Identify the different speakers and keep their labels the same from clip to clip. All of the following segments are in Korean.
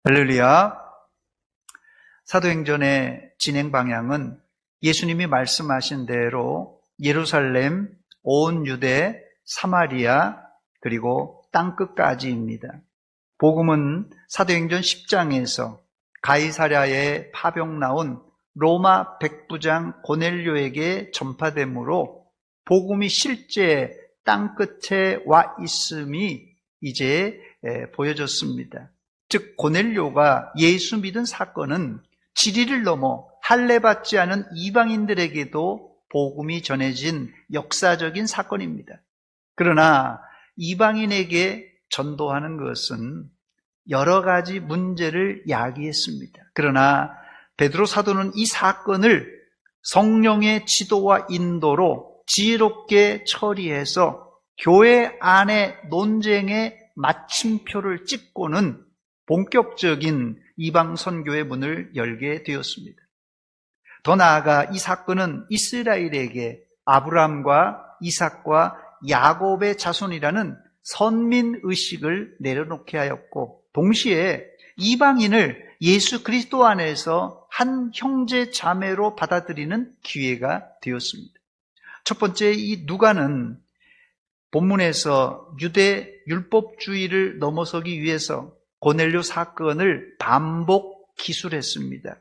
Speaker 1: 할렐루야. 사도행전의 진행 방향은 예수님이 말씀하신 대로 예루살렘, 온 유대, 사마리아, 그리고 땅끝까지입니다. 복음은 사도행전 10장에서 가이사랴에 파병 나온 로마 백부장 고넬료에게 전파되므로 복음이 실제 땅끝에 와 있음이 이제 보여졌습니다. 즉 고넬료가 예수 믿은 사건은 지리를 넘어 할례받지 않은 이방인들에게도 복음이 전해진 역사적인 사건입니다. 그러나 이방인에게 전도하는 것은 여러 가지 문제를 야기했습니다. 그러나 베드로 사도는 이 사건을 성령의 지도와 인도로 지혜롭게 처리해서 교회 안의 논쟁의 마침표를 찍고는 본격적인 이방 선교의 문을 열게 되었습니다. 더 나아가 이 사건은 이스라엘에게 아브라함과 이삭과 야곱의 자손이라는 선민 의식을 내려놓게 하였고, 동시에 이방인을 예수 그리스도 안에서 한 형제 자매로 받아들이는 기회가 되었습니다. 첫 번째, 이 누가는 본문에서 유대 율법주의를 넘어서기 위해서 고넬료 사건을 반복 기술했습니다.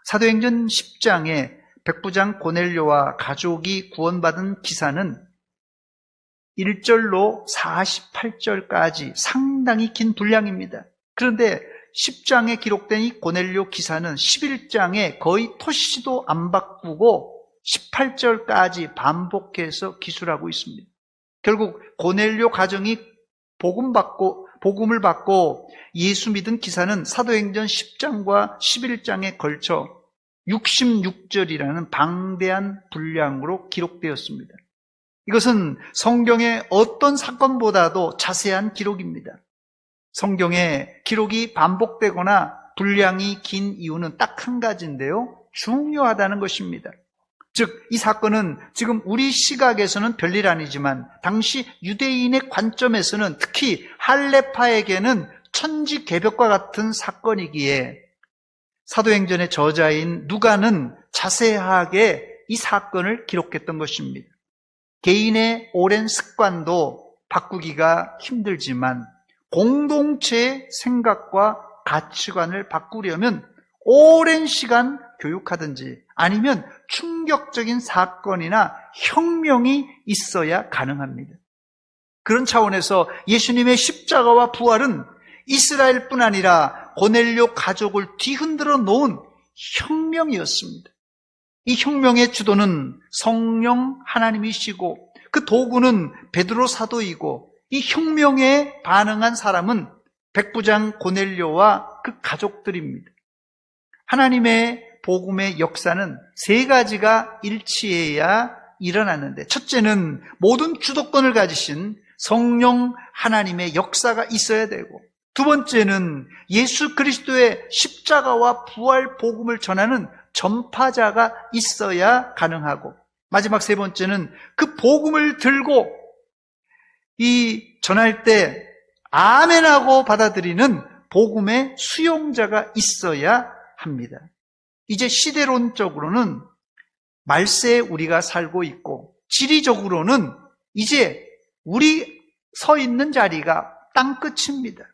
Speaker 1: 사도행전 10장에 백부장 고넬료와 가족이 구원받은 기사는 1절로 48절까지 상당히 긴 분량입니다. 그런데 10장에 기록된 이 고넬료 기사는 11장에 거의 토시도 안 바꾸고 18절까지 반복해서 기술하고 있습니다. 결국 고넬료 가정이 복음을 받고 예수 믿은 기사는 사도행전 10장과 11장에 걸쳐 66절이라는 방대한 분량으로 기록되었습니다. 이것은 성경의 어떤 사건보다도 자세한 기록입니다. 성경에 기록이 반복되거나 분량이 긴 이유는 딱 한 가지인데요, 중요하다는 것입니다. 즉, 이 사건은 지금 우리 시각에서는 별일 아니지만 당시 유대인의 관점에서는, 특히 할례파에게는 천지개벽과 같은 사건이기에 사도행전의 저자인 누가는 자세하게 이 사건을 기록했던 것입니다. 개인의 오랜 습관도 바꾸기가 힘들지만 공동체의 생각과 가치관을 바꾸려면 오랜 시간 교육하든지 아니면 충격적인 사건이나 혁명이 있어야 가능합니다. 그런 차원에서 예수님의 십자가와 부활은 이스라엘뿐 아니라 고넬료 가족을 뒤흔들어 놓은 혁명이었습니다. 이 혁명의 주도는 성령 하나님이시고 그 도구는 베드로 사도이고, 이 혁명에 반응한 사람은 백부장 고넬료와 그 가족들입니다. 하나님의 복음의 역사는 세 가지가 일치해야 일어났는데, 첫째는 모든 주도권을 가지신 성령 하나님의 역사가 있어야 되고, 두 번째는 예수 그리스도의 십자가와 부활 복음을 전하는 전파자가 있어야 가능하고, 마지막 세 번째는 그 복음을 들고 전할 때 아멘하고 받아들이는 복음의 수용자가 있어야 합니다. 이제 시대론적으로는 말세에 우리가 살고 있고, 지리적으로는 이제 우리 서 있는 자리가 땅끝입니다.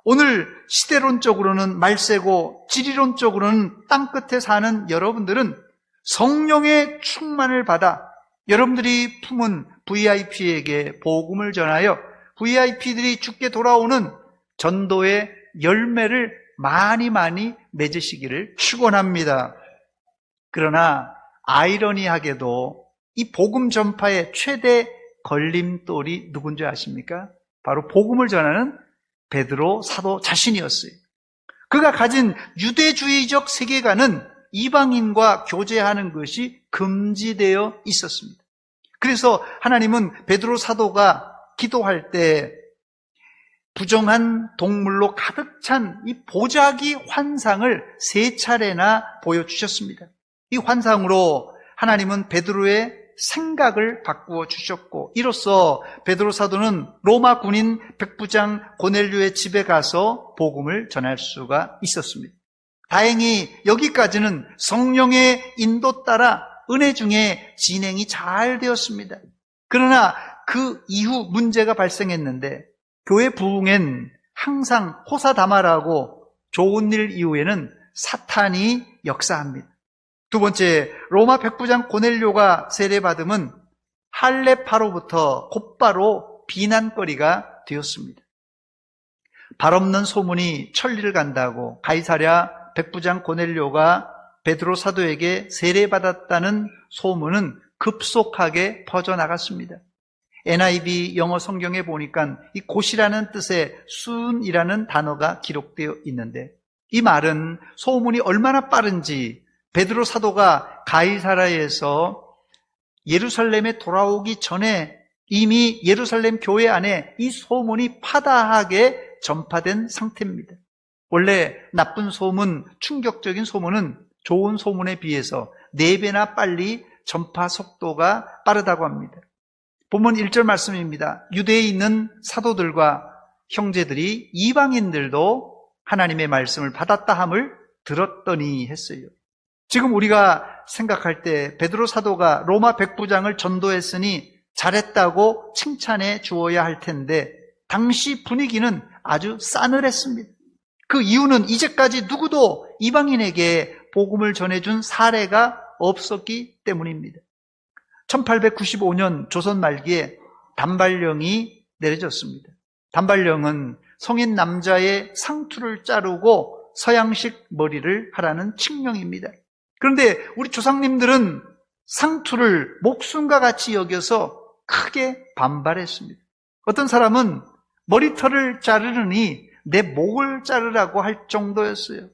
Speaker 1: 오늘 시대론적으로는 말세고 지리론적으로는 땅끝에 사는 여러분들은 성령의 충만을 받아 여러분들이 품은 VIP에게 복음을 전하여 VIP들이 주께 돌아오는 전도의 열매를 많이 맺으시기를 축원합니다. 그러나 아이러니하게도 이 복음 전파의 최대 걸림돌이 누군지 아십니까? 바로 복음을 전하는 베드로 사도 자신이었어요. 그가 가진 유대주의적 세계관은 이방인과 교제하는 것이 금지되어 있었습니다. 그래서 하나님은 베드로 사도가 기도할 때 부정한 동물로 가득 찬 이 보자기 환상을 3차례나 보여주셨습니다. 이 환상으로 하나님은 베드로의 생각을 바꾸어 주셨고, 이로써 베드로 사도는 로마 군인 백부장 고넬료의 집에 가서 복음을 전할 수가 있었습니다. 다행히 여기까지는 성령의 인도 따라 은혜 중에 진행이 잘 되었습니다. 그러나 그 이후 문제가 발생했는데, 교회 부흥엔 항상 호사다마라고 좋은 일 이후에는 사탄이 역사합니다. 두 번째, 로마 백부장 고넬료가 세례받음은 할례파로부터 곧바로 비난거리가 되었습니다. 발없는 소문이 천리를 간다고 가이사랴 백부장 고넬료가 베드로 사도에게 세례받았다는 소문은 급속하게 퍼져나갔습니다. NIV 영어 성경에 보니까 이 곧이라는 뜻의 soon이라는 단어가 기록되어 있는데, 이 말은 소문이 얼마나 빠른지 베드로 사도가 가이사랴에서 예루살렘에 돌아오기 전에 이미 예루살렘 교회 안에 이 소문이 파다하게 전파된 상태입니다. 원래 나쁜 소문, 충격적인 소문은 좋은 소문에 비해서 4배나 빨리 전파 속도가 빠르다고 합니다. 본문 1절 말씀입니다. 유대에 있는 사도들과 형제들이 이방인들도 하나님의 말씀을 받았다 함을 들었더니 했어요. 지금 우리가 생각할 때 베드로 사도가 로마 백부장을 전도했으니 잘했다고 칭찬해 주어야 할 텐데, 당시 분위기는 아주 싸늘했습니다. 그 이유는 이제까지 누구도 이방인에게 복음을 전해준 사례가 없었기 때문입니다. 1895년 조선 말기에 단발령이 내려졌습니다. 단발령은 성인 남자의 상투를 자르고 서양식 머리를 하라는 칙령입니다. 그런데 우리 조상님들은 상투를 목숨과 같이 여겨서 크게 반발했습니다. 어떤 사람은 머리털을 자르느니 내 목을 자르라고 할 정도였어요.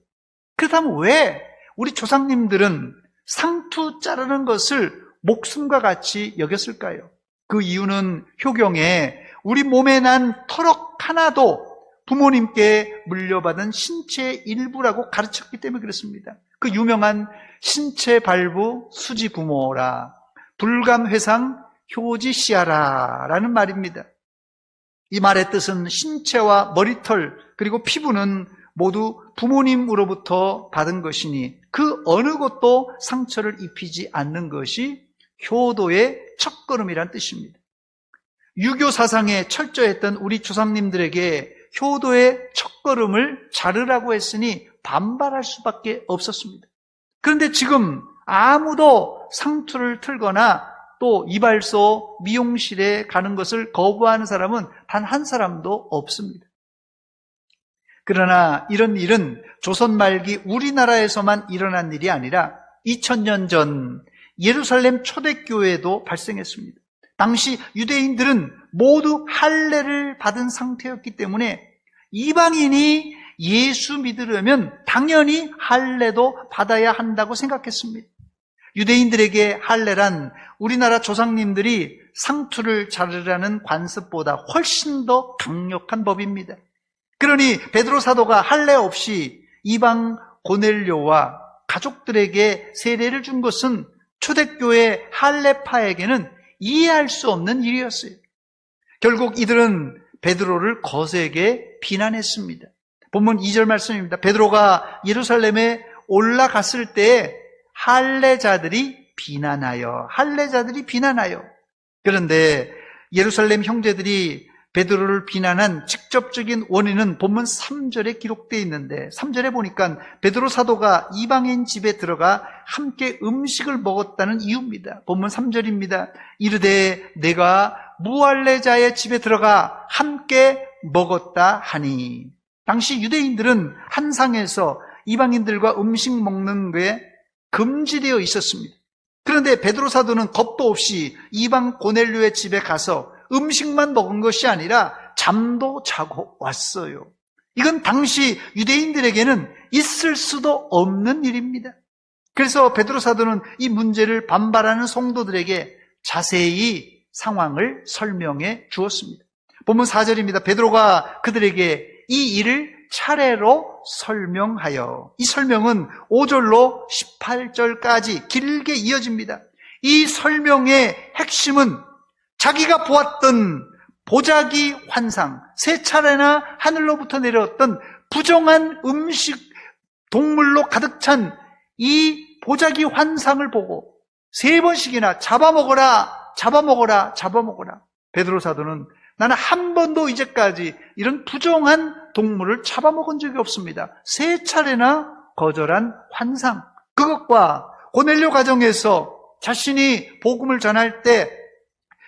Speaker 1: 그렇다면 왜 우리 조상님들은 상투 자르는 것을 목숨과 같이 여겼을까요? 그 이유는 효경에 우리 몸에 난 털럭 하나도 부모님께 물려받은 신체의 일부라고 가르쳤기 때문에 그렇습니다. 그 유명한 신체 발부 수지 부모라, 불감회상 효지시하라 라는 말입니다. 이 말의 뜻은 신체와 머리털 그리고 피부는 모두 부모님으로부터 받은 것이니 그 어느 것도 상처를 입히지 않는 것이 효도의 첫걸음이란 뜻입니다. 유교 사상에 철저했던 우리 조상님들에게 효도의 첫걸음을 자르라고 했으니 반발할 수밖에 없었습니다. 그런데 지금 아무도 상투를 틀거나 또 이발소, 미용실에 가는 것을 거부하는 사람은 단 한 사람도 없습니다. 그러나 이런 일은 조선 말기 우리나라에서만 일어난 일이 아니라 2000년 전 예루살렘 초대교회에도 발생했습니다. 당시 유대인들은 모두 할례를 받은 상태였기 때문에 이방인이 예수 믿으려면 당연히 할례도 받아야 한다고 생각했습니다. 유대인들에게 할례란 우리나라 조상님들이 상투를 자르라는 관습보다 훨씬 더 강력한 법입니다. 그러니 베드로 사도가 할례 없이 이방 고넬료와 가족들에게 세례를 준 것은 초대교회 할례파에게는 이해할 수 없는 일이었어요. 결국 이들은 베드로를 거세게 비난했습니다. 본문 2절 말씀입니다. 베드로가 예루살렘에 올라갔을 때 할례자들이 비난하여 그런데 예루살렘 형제들이 베드로를 비난한 직접적인 원인은 본문 3절에 기록되어 있는데 3절에 보니까 베드로 사도가 이방인 집에 들어가 함께 음식을 먹었다는 이유입니다. 본문 3절입니다. 이르되 내가 무할례자의 집에 들어가 함께 먹었다 하니. 당시 유대인들은 한 상에서 이방인들과 음식 먹는 게 금지되어 있었습니다. 그런데 베드로 사도는 겁도 없이 이방 고넬료의 집에 가서 음식만 먹은 것이 아니라 잠도 자고 왔어요. 이건 당시 유대인들에게는 있을 수도 없는 일입니다. 그래서 베드로 사도는 이 문제를 반발하는 성도들에게 자세히 상황을 설명해 주었습니다. 본문 4절입니다. 베드로가 그들에게 이 일을 차례로 설명하여, 이 설명은 5절로 18절까지 길게 이어집니다. 이 설명의 핵심은 자기가 보았던 보자기 환상, 3차례나 하늘로부터 내려왔던 부정한 음식, 동물로 가득 찬 이 보자기 환상을 보고 3번씩이나 잡아먹어라, 잡아먹어라, 잡아먹어라. 베드로 사도는 나는 한 번도 이제까지 이런 부정한 동물을 잡아먹은 적이 없습니다. 3차례나 거절한 환상, 그것과 고넬료 가정에서 자신이 복음을 전할 때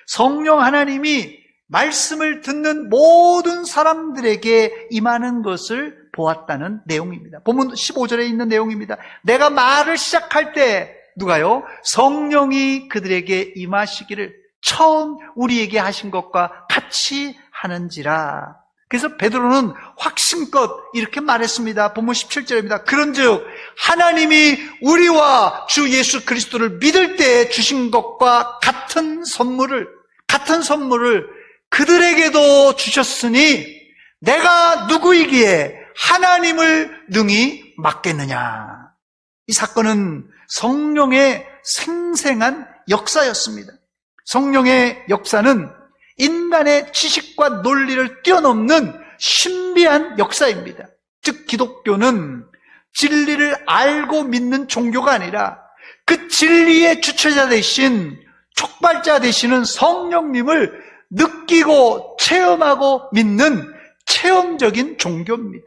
Speaker 1: 성령 하나님이 말씀을 듣는 모든 사람들에게 임하는 것을 보았다는 내용입니다. 본문 15절에 있는 내용입니다. 내가 말을 시작할 때 누가요? 성령이 그들에게 임하시기를 처음 우리에게 하신 것과 같이 하는지라. 그래서 베드로는 확신껏 이렇게 말했습니다. 본문 17절입니다. 그런즉 하나님이 우리와 주 예수 그리스도를 믿을 때 주신 것과 같은 선물을 그들에게도 주셨으니 내가 누구이기에 하나님을 능히 막겠느냐. 이 사건은 성령의 생생한 역사였습니다. 성령의 역사는 인간의 지식과 논리를 뛰어넘는 신비한 역사입니다. 즉 기독교는 진리를 알고 믿는 종교가 아니라 그 진리의 주체자 되신 촉발자 되시는 성령님을 느끼고 체험하고 믿는 체험적인 종교입니다.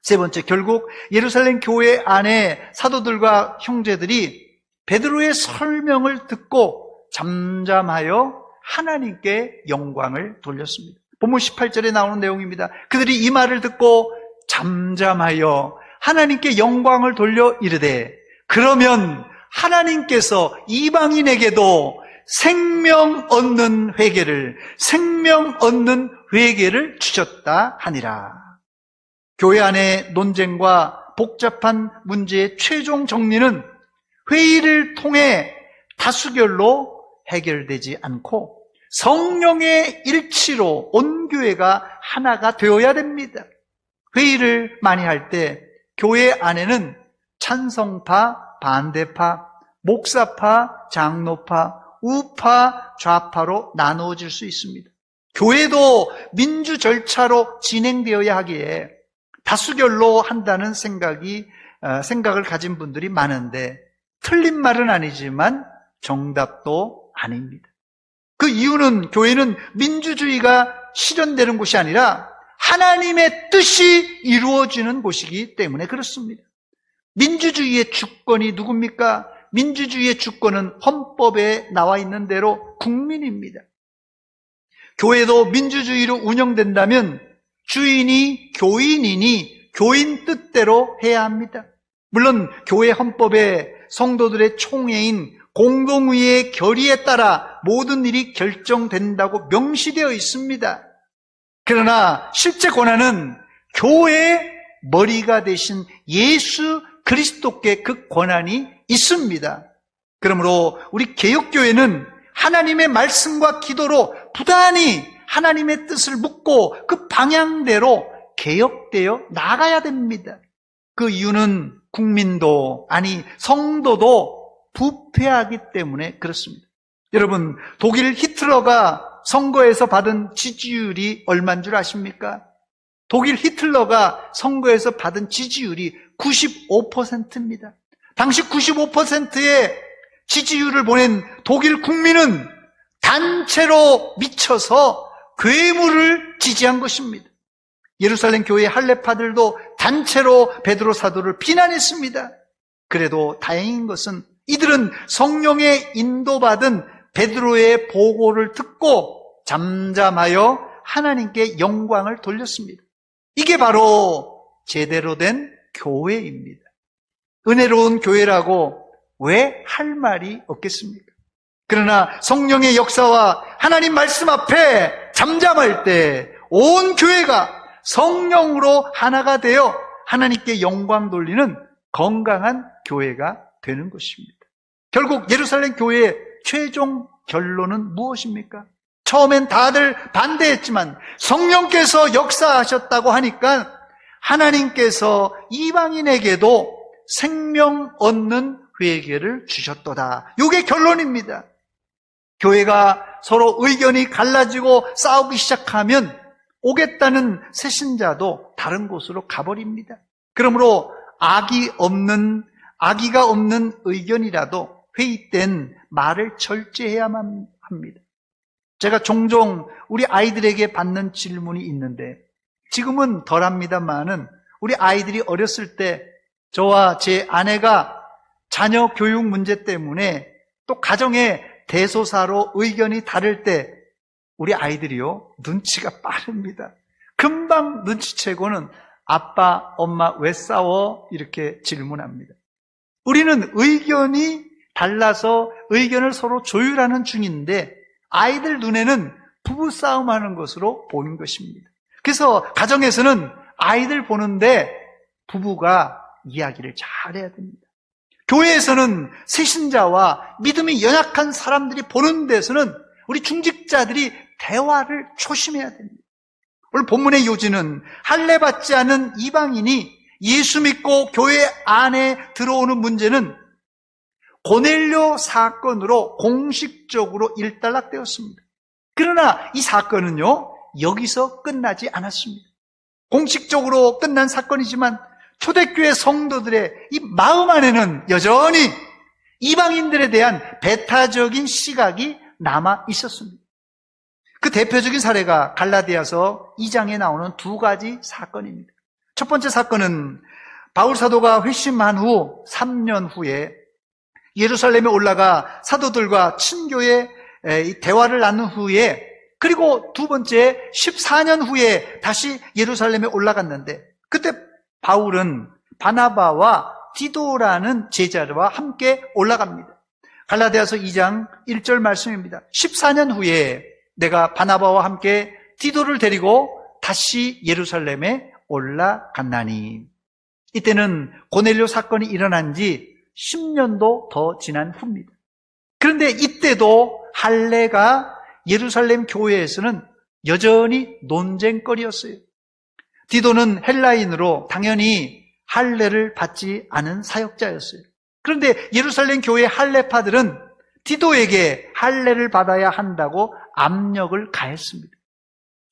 Speaker 1: 세 번째, 결국 예루살렘 교회 안에 사도들과 형제들이 베드로의 설명을 듣고 잠잠하여 하나님께 영광을 돌렸습니다. 본문 18절에 나오는 내용입니다. 그들이 이 말을 듣고 잠잠하여 하나님께 영광을 돌려 이르되 그러면 하나님께서 이방인에게도 생명 얻는 회개를 주셨다 하니라. 교회 안의 논쟁과 복잡한 문제의 최종 정리는 회의를 통해 다수결로 해결되지 않고 성령의 일치로 온 교회가 하나가 되어야 됩니다. 회의를 많이 할 때 교회 안에는 찬성파, 반대파, 목사파, 장로파, 우파, 좌파로 나누어질 수 있습니다. 교회도 민주 절차로 진행되어야 하기에 다수결로 한다는 생각을 가진 분들이 많은데 틀린 말은 아니지만 정답도 아닙니다. 그 이유는 교회는 민주주의가 실현되는 곳이 아니라 하나님의 뜻이 이루어지는 곳이기 때문에 그렇습니다. 민주주의의 주권이 누굽니까? 민주주의의 주권은 헌법에 나와 있는 대로 국민입니다. 교회도 민주주의로 운영된다면 주인이 교인이니 교인 뜻대로 해야 합니다. 물론 교회 헌법에 성도들의 총회인 공동의의 결의에 따라 모든 일이 결정된다고 명시되어 있습니다. 그러나 실제 권한은 교회의 머리가 되신 예수 그리스도께 그 권한이 있습니다. 그러므로 우리 개혁교회는 하나님의 말씀과 기도로 부단히 하나님의 뜻을 묻고 그 방향대로 개혁되어 나가야 됩니다. 그 이유는 국민도 아니 성도도 부패하기 때문에 그렇습니다. 여러분, 독일 히틀러가 선거에서 받은 지지율이 얼마인 줄 아십니까? 독일 히틀러가 선거에서 받은 지지율이 95%입니다. 당시 95%의 지지율을 보낸 독일 국민은 단체로 미쳐서 괴물을 지지한 것입니다. 예루살렘 교회 할례파들도 단체로 베드로 사도를 비난했습니다. 그래도 다행인 것은 이들은 성령의 인도받은 베드로의 보고를 듣고 잠잠하여 하나님께 영광을 돌렸습니다. 이게 바로 제대로 된 교회입니다. 은혜로운 교회라고 왜 할 말이 없겠습니까? 그러나 성령의 역사와 하나님 말씀 앞에 잠잠할 때 온 교회가 성령으로 하나가 되어 하나님께 영광 돌리는 건강한 교회가 되는 것입니다. 결국 예루살렘 교회의 최종 결론은 무엇입니까? 처음엔 다들 반대했지만 성령께서 역사하셨다고 하니까 하나님께서 이방인에게도 생명 얻는 회개를 주셨도다. 이게 결론입니다. 교회가 서로 의견이 갈라지고 싸우기 시작하면 오겠다는 새신자도 다른 곳으로 가버립니다. 그러므로 악의가 없는 의견이라도 회의 땐 말을 절제해야만 합니다. 제가 종종 우리 아이들에게 받는 질문이 있는데, 지금은 덜합니다만은 우리 아이들이 어렸을 때 저와 제 아내가 자녀 교육 문제 때문에 또 가정의 대소사로 의견이 다를 때 우리 아이들이요, 눈치가 빠릅니다. 금방 눈치채고는 아빠, 엄마 왜 싸워? 이렇게 질문합니다. 우리는 의견이 달라서 의견을 서로 조율하는 중인데 아이들 눈에는 부부싸움하는 것으로 보는 것입니다. 그래서 가정에서는 아이들 보는데 부부가 이야기를 잘해야 됩니다. 교회에서는 새신자와 믿음이 연약한 사람들이 보는 데서는 우리 중직자들이 대화를 조심해야 됩니다. 오늘 본문의 요지는 할례받지 않은 이방인이 예수 믿고 교회 안에 들어오는 문제는 고넬료 사건으로 공식적으로 일단락되었습니다. 그러나 이 사건은요, 여기서 끝나지 않았습니다. 공식적으로 끝난 사건이지만 초대교회 성도들의 이 마음 안에는 여전히 이방인들에 대한 배타적인 시각이 남아 있었습니다. 그 대표적인 사례가 갈라디아서 2장에 나오는 두 가지 사건입니다. 첫 번째 사건은 바울 사도가 회심한 후 3년 후에 예루살렘에 올라가 사도들과 친교의 대화를 나눈 후에, 그리고 두 번째 14년 후에 다시 예루살렘에 올라갔는데, 그때 바울은 바나바와 디도라는 제자와 함께 올라갑니다. 갈라디아서 2장 1절 말씀입니다. 14년 후에 내가 바나바와 함께 디도를 데리고 다시 예루살렘에 올라갔나니. 이때는 고넬료 사건이 일어난 지 10년도 더 지난 후입니다. 그런데 이때도 할례가 예루살렘 교회에서는 여전히 논쟁거리였어요. 디도는 헬라인으로 당연히 할례를 받지 않은 사역자였어요. 그런데 예루살렘 교회 할례파들은 디도에게 할례를 받아야 한다고 압력을 가했습니다.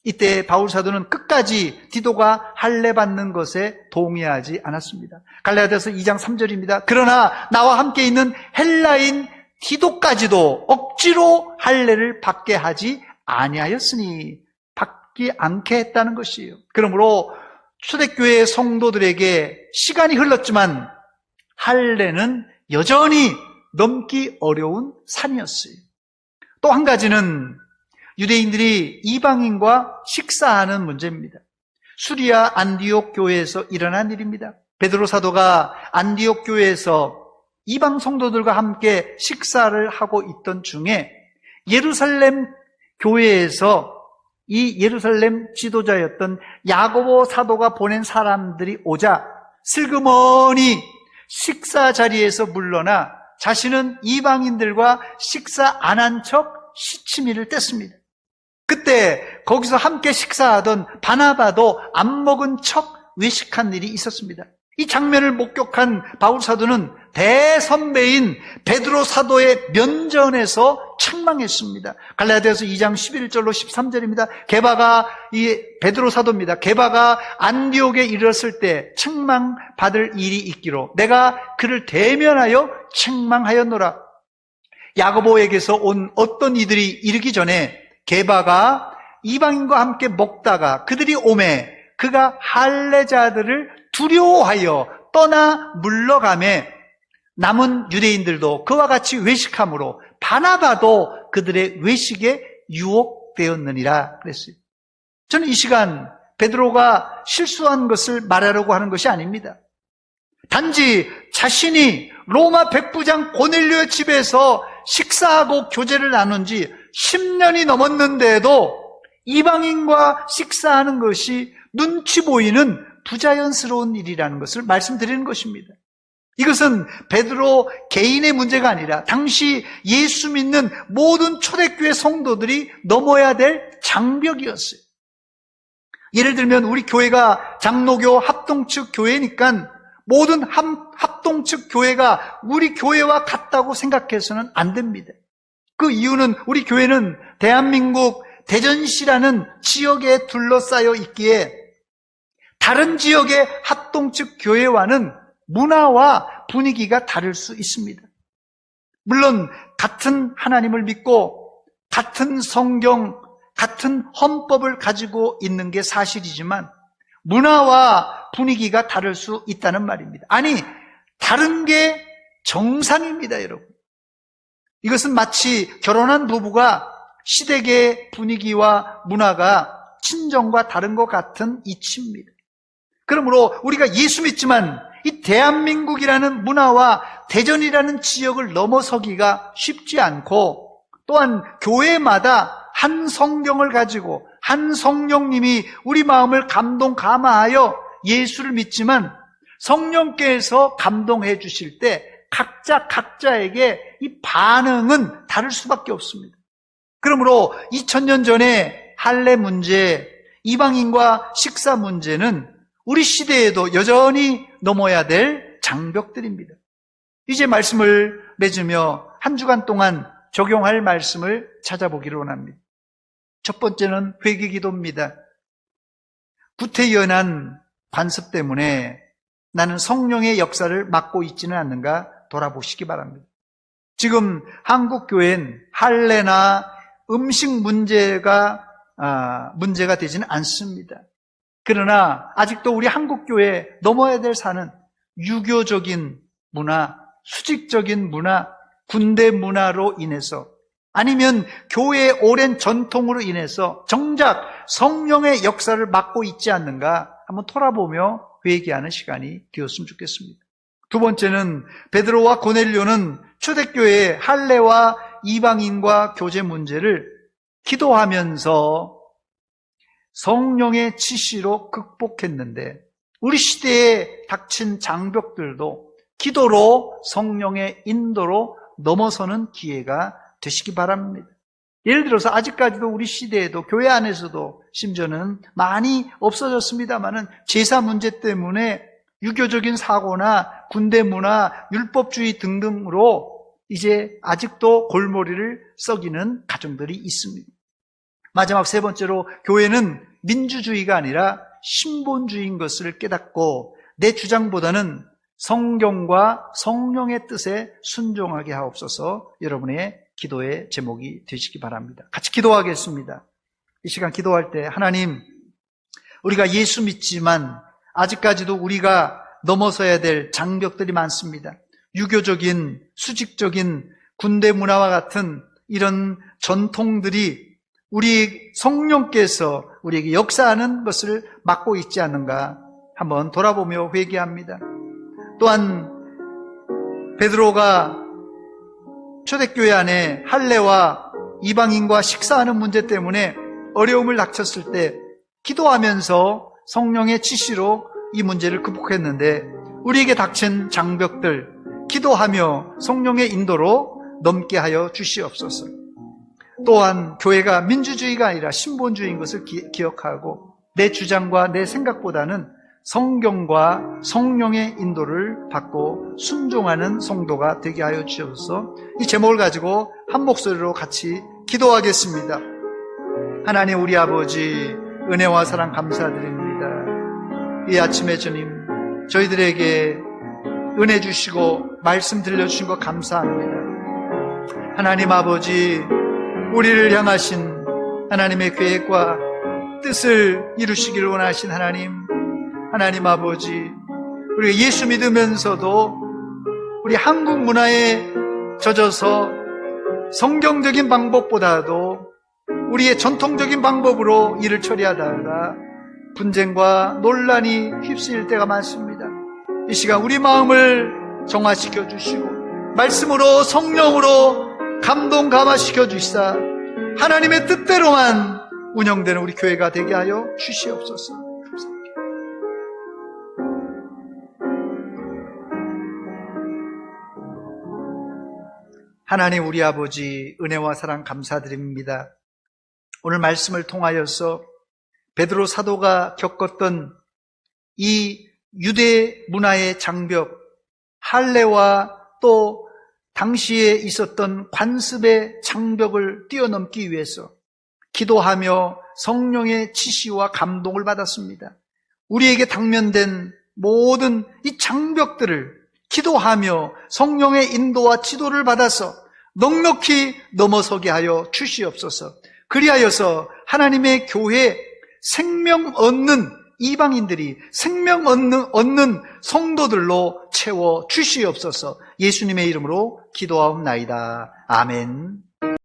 Speaker 1: 이때 바울 사도는 끝까지 디도가 할례 받는 것에 동의하지 않았습니다. 갈라디아서 2장 3절입니다. 그러나 나와 함께 있는 헬라인 디도까지도 억지로 할례를 받게 하지 아니하였으니, 받지 않게 했다는 것이에요. 그러므로 초대교회 성도들에게 시간이 흘렀지만 할례는 여전히 넘기 어려운 산이었어요. 또 한 가지는 유대인들이 이방인과 식사하는 문제입니다. 수리아 안디옥 교회에서 일어난 일입니다. 베드로 사도가 안디옥 교회에서 이방 성도들과 함께 식사를 하고 있던 중에 예루살렘 교회에서 이 예루살렘 지도자였던 야고보 사도가 보낸 사람들이 오자 슬그머니 식사 자리에서 물러나 자신은 이방인들과 식사 안 한 척 시치미를 뗐습니다. 그때 거기서 함께 식사하던 바나바도 안 먹은 척 외식한 일이 있었습니다. 이 장면을 목격한 바울 사도는 대선배인 베드로 사도의 면전에서 책망했습니다. 갈라디아서 2장 11절로 13절입니다. 게바가 이 베드로 사도입니다. 게바가 안디옥에 이르렀을 때 책망받을 일이 있기로 내가 그를 대면하여 책망하였노라. 야고보에게서 온 어떤 이들이 이르기 전에 게바가 이방인과 함께 먹다가 그들이 오매 그가 할례자들을 두려워하여 떠나 물러가매 남은 유대인들도 그와 같이 외식함으로 바나바도 그들의 외식에 유혹되었느니라 그랬어요. 저는 이 시간 베드로가 실수한 것을 말하려고 하는 것이 아닙니다. 단지 자신이 로마 백부장 고넬료의 집에서 식사하고 교제를 나눈 지 10년이 넘었는데도 이방인과 식사하는 것이 눈치 보이는 부자연스러운 일이라는 것을 말씀드리는 것입니다. 이것은 베드로 개인의 문제가 아니라 당시 예수 믿는 모든 초대교회 성도들이 넘어야 될 장벽이었어요. 예를 들면 우리 교회가 장로교 합동측 교회니까 모든 합동측 교회가 우리 교회와 같다고 생각해서는 안 됩니다. 그 이유는 우리 교회는 대한민국 대전시라는 지역에 둘러싸여 있기에 다른 지역의 합동측 교회와는 문화와 분위기가 다를 수 있습니다. 물론 같은 하나님을 믿고 같은 성경, 같은 헌법을 가지고 있는 게 사실이지만 문화와 분위기가 다를 수 있다는 말입니다. 아니, 다른 게 정상입니다, 여러분. 이것은 마치 결혼한 부부가 시댁의 분위기와 문화가 친정과 다른 것 같은 이치입니다. 그러므로 우리가 예수 믿지만 이 대한민국이라는 문화와 대전이라는 지역을 넘어서기가 쉽지 않고, 또한 교회마다 한 성경을 가지고 한 성령님이 우리 마음을 감동하여 예수를 믿지만 성령께서 감동해 주실 때 각자에게 이 반응은 다를 수밖에 없습니다. 그러므로 2000년 전에 할례 문제, 이방인과 식사 문제는 우리 시대에도 여전히 넘어야 될 장벽들입니다. 이제 말씀을 맺으며 한 주간 동안 적용할 말씀을 찾아보기를 원합니다. 첫 번째는 회개기도입니다. 구태연한 관습 때문에 나는 성령의 역사를 맡고 있지는 않는가 돌아보시기 바랍니다. 지금 한국 교회는 할례나 음식 문제가 되지는 않습니다. 그러나 아직도 우리 한국 교회에 넘어야 될 산은 유교적인 문화, 수직적인 문화, 군대 문화로 인해서, 아니면 교회의 오랜 전통으로 인해서 정작 성령의 역사를 맡고 있지 않는가 한번 돌아보며 회개하는 시간이 되었으면 좋겠습니다. 두 번째는 베드로와 고넬료는 초대교회의 할례와 이방인과 교제 문제를 기도하면서 성령의 지시로 극복했는데, 우리 시대에 닥친 장벽들도 기도로 성령의 인도로 넘어서는 기회가 되시기 바랍니다. 예를 들어서 아직까지도 우리 시대에도 교회 안에서도 심지어는 많이 없어졌습니다마는 제사 문제 때문에 유교적인 사고나 군대 문화, 율법주의 등등으로 이제 아직도 골머리를 썩이는 가정들이 있습니다. 마지막 세 번째로 교회는 민주주의가 아니라 신본주의인 것을 깨닫고 내 주장보다는 성경과 성령의 뜻에 순종하게 하옵소서. 여러분의 기도의 제목이 되시기 바랍니다. 같이 기도하겠습니다. 이 시간 기도할 때, 하나님, 우리가 예수 믿지만 아직까지도 우리가 넘어서야 될 장벽들이 많습니다. 유교적인, 수직적인 군대 문화와 같은 이런 전통들이 우리 성령께서 우리에게 역사하는 것을 막고 있지 않는가 한번 돌아보며 회개합니다. 또한 베드로가 초대교회 안에 할례와 이방인과 식사하는 문제 때문에 어려움을 닥쳤을 때 기도하면서 성령의 지시로 이 문제를 극복했는데, 우리에게 닥친 장벽들 기도하며 성령의 인도로 넘게 하여 주시옵소서. 또한 교회가 민주주의가 아니라 신본주의인 것을 기억하고 내 주장과 내 생각보다는 성경과 성령의 인도를 받고 순종하는 성도가 되게 하여 주셔서 이 제목을 가지고 한 목소리로 같이 기도하겠습니다. 하나님 우리 아버지, 은혜와 사랑 감사드립니다. 이 아침에 주님, 저희들에게 은혜 주시고 말씀 들려주신 것 감사합니다. 하나님 아버지, 우리를 향하신 하나님의 계획과 뜻을 이루시기를 원하신 하나님 아버지, 우리가 예수 믿으면서도 우리 한국 문화에 젖어서 성경적인 방법보다도 우리의 전통적인 방법으로 일을 처리하다가 분쟁과 논란이 휩쓸릴 때가 많습니다. 이 시간 우리 마음을 정화시켜 주시고 말씀으로 성령으로 감동 감화시켜 주시사 하나님의 뜻대로만 운영되는 우리 교회가 되게 하여 주시옵소서. 감사합니다. 하나님 우리 아버지, 은혜와 사랑 감사드립니다. 오늘 말씀을 통하여서 베드로 사도가 겪었던 이 유대 문화의 장벽, 할례와 또 당시에 있었던 관습의 장벽을 뛰어넘기 위해서 기도하며 성령의 지시와 감동을 받았습니다. 우리에게 당면된 모든 이 장벽들을 기도하며 성령의 인도와 지도를 받아서 넉넉히 넘어서게 하여 주시옵소서. 그리하여서 하나님의 교회 생명 얻는 이방인들이 생명 얻는 성도들로 채워 주시옵소서. 예수님의 이름으로 기도하옵나이다. 아멘.